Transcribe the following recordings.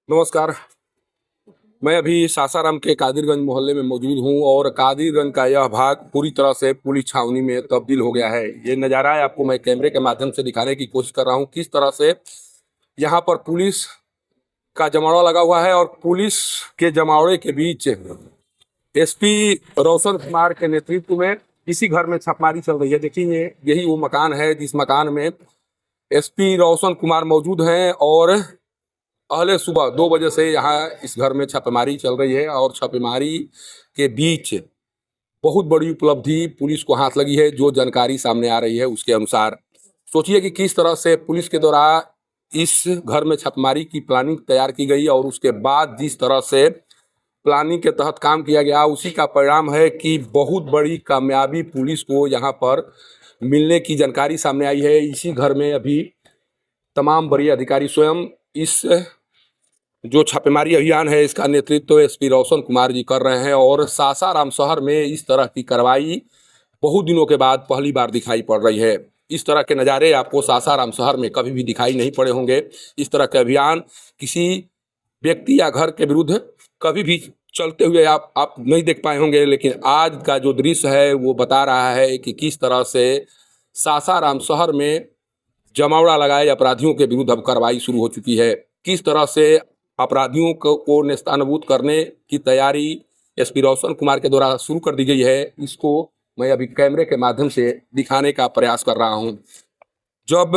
नमस्कार। मैं अभी सासाराम के कादिरगंज मोहल्ले में मौजूद हूँ और कादिरगंज का यह भाग पूरी तरह से पुलिस छावनी में तब्दील हो गया है। ये नज़ारा है, आपको मैं कैमरे के माध्यम से दिखाने की कोशिश कर रहा हूँ किस तरह से यहाँ पर पुलिस का जमावड़ा लगा हुआ है और पुलिस के जमावड़े के बीच एसपी रोशन कुमार के नेतृत्व में इसी घर में छापेमारी चल रही है। देखिए, यही वो मकान है जिस मकान में एसपी रोशन कुमार मौजूद हैं और पहले सुबह 2 बजे से यहाँ इस घर में छापेमारी चल रही है और छापेमारी के बीच बहुत बड़ी उपलब्धि पुलिस को हाथ लगी है। जो जानकारी सामने आ रही है उसके अनुसार सोचिए कि किस तरह से पुलिस के द्वारा इस घर में छापेमारी की प्लानिंग तैयार की गई और उसके बाद जिस तरह से प्लानिंग के तहत काम किया गया, उसी का परिणाम है कि बहुत बड़ी कामयाबी पुलिस को यहाँ पर मिलने की जानकारी सामने आई है। इसी घर में अभी तमाम बड़ी अधिकारी स्वयं इस जो छापेमारी अभियान है इसका नेतृत्व एसपी रोशन कुमार जी कर रहे हैं और सासाराम शहर में इस तरह की कार्रवाई बहुत दिनों के बाद पहली बार दिखाई पड़ रही है। इस तरह के नज़ारे आपको सासाराम शहर में कभी भी दिखाई नहीं पड़े होंगे। इस तरह के अभियान किसी व्यक्ति या घर के विरुद्ध कभी भी चलते हुए आप नहीं देख पाए होंगे, लेकिन आज का जो दृश्य है वो बता रहा है कि किस तरह से सासाराम शहर में जमावड़ा लगाए अपराधियों के विरुद्ध अब कार्रवाई शुरू हो चुकी है। किस तरह से अपराधियों को नेस्तानाबूद करने की तैयारी एसपी रोशन कुमार के द्वारा शुरू कर दी गई है, इसको मैं अभी कैमरे के माध्यम से दिखाने का प्रयास कर रहा हूं। जब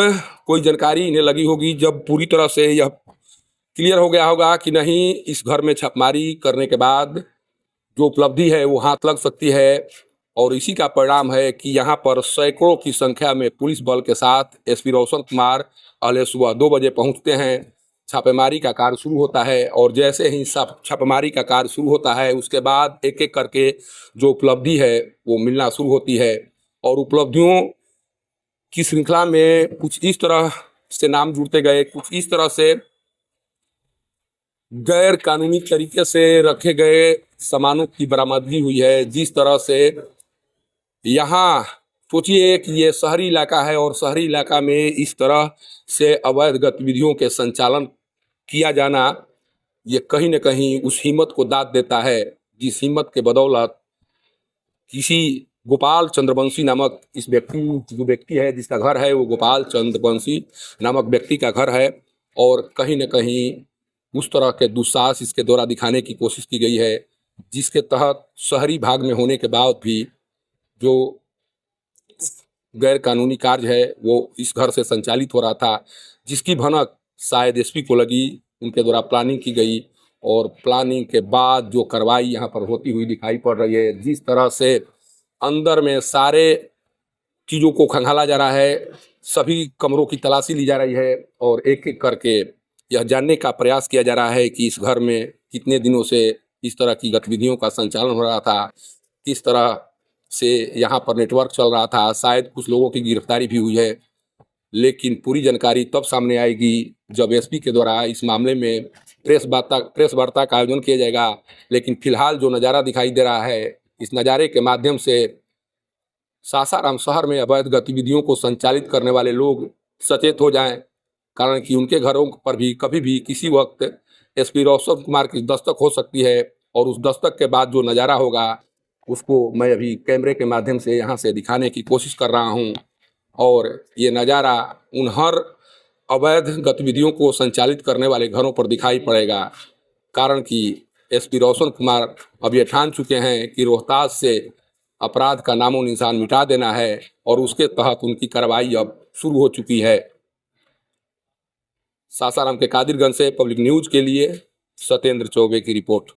कोई जानकारी इन्हें लगी होगी, जब पूरी तरह से यह क्लियर हो गया होगा कि नहीं, इस घर में छापेमारी करने के बाद जो उपलब्धि है वो हाथ लग सकती है और इसी का परिणाम है कि यहाँ पर सैकड़ों की संख्या में पुलिस बल के साथ एसपी रोशन कुमार पहले सुबह 2 बजे पहुँचते हैं। छापेमारी का कार्य शुरू होता है और जैसे ही छापेमारी का कार्य शुरू होता है उसके बाद एक एक करके जो उपलब्धि है वो मिलना शुरू होती है और उपलब्धियों की श्रृंखला में कुछ इस तरह से नाम जुड़ते गए, कुछ इस तरह से गैर कानूनी तरीके से रखे गए सामानों की बरामदगी हुई है। जिस तरह से यहाँ सोचिए कि ये शहरी इलाका है और शहरी इलाका में इस तरह से अवैध गतिविधियों के संचालन किया जाना, ये कहीं न कहीं उस हिम्मत को दाद देता है जिस हिम्मत के बदौलत किसी गोपाल चंद्रवंशी नामक इस व्यक्ति है जिसका घर है वो गोपाल चंद्रवंशी नामक व्यक्ति का घर है और कहीं न कहीं उस तरह के दुस्साहस इसके द्वारा दिखाने की कोशिश की गई है जिसके तहत शहरी भाग में होने के बाद भी जो गैर कानूनी कार्य है वो इस घर से संचालित हो रहा था, जिसकी भनक शायद एसपी को लगी। उनके द्वारा प्लानिंग की गई और प्लानिंग के बाद जो कार्रवाई यहाँ पर होती हुई दिखाई पड़ रही है, जिस तरह से अंदर में सारे चीज़ों को खंगाला जा रहा है, सभी कमरों की तलाशी ली जा रही है और एक एक करके यह जानने का प्रयास किया जा रहा है कि इस घर में कितने दिनों से इस तरह की गतिविधियों का संचालन हो रहा था, किस तरह से यहाँ पर नेटवर्क चल रहा था। शायद कुछ लोगों की गिरफ्तारी भी हुई है, लेकिन पूरी जानकारी तब सामने आएगी जब एसपी के द्वारा इस मामले में प्रेस वार्ता का आयोजन किया जाएगा। लेकिन फिलहाल जो नज़ारा दिखाई दे रहा है, इस नज़ारे के माध्यम से सासाराम शहर में अवैध गतिविधियों को संचालित करने वाले लोग सचेत हो जाएं, कारण कि उनके घरों पर भी कभी भी किसी वक्त एसपी रोशन कुमार की दस्तक हो सकती है और उस दस्तक के बाद जो नज़ारा होगा उसको मैं अभी कैमरे के माध्यम से यहाँ से दिखाने की कोशिश कर रहा हूँ। और ये नज़ारा उन हर अवैध गतिविधियों को संचालित करने वाले घरों पर दिखाई पड़ेगा, कारण कि एसपी रोशन कुमार अब ये ठान चुके हैं कि रोहतास से अपराध का नामो निशान मिटा देना है और उसके तहत उनकी कार्रवाई अब शुरू हो चुकी है। सासाराम के कादिरगंज से पब्लिक न्यूज़ के लिए सत्येंद्र चौबे की रिपोर्ट।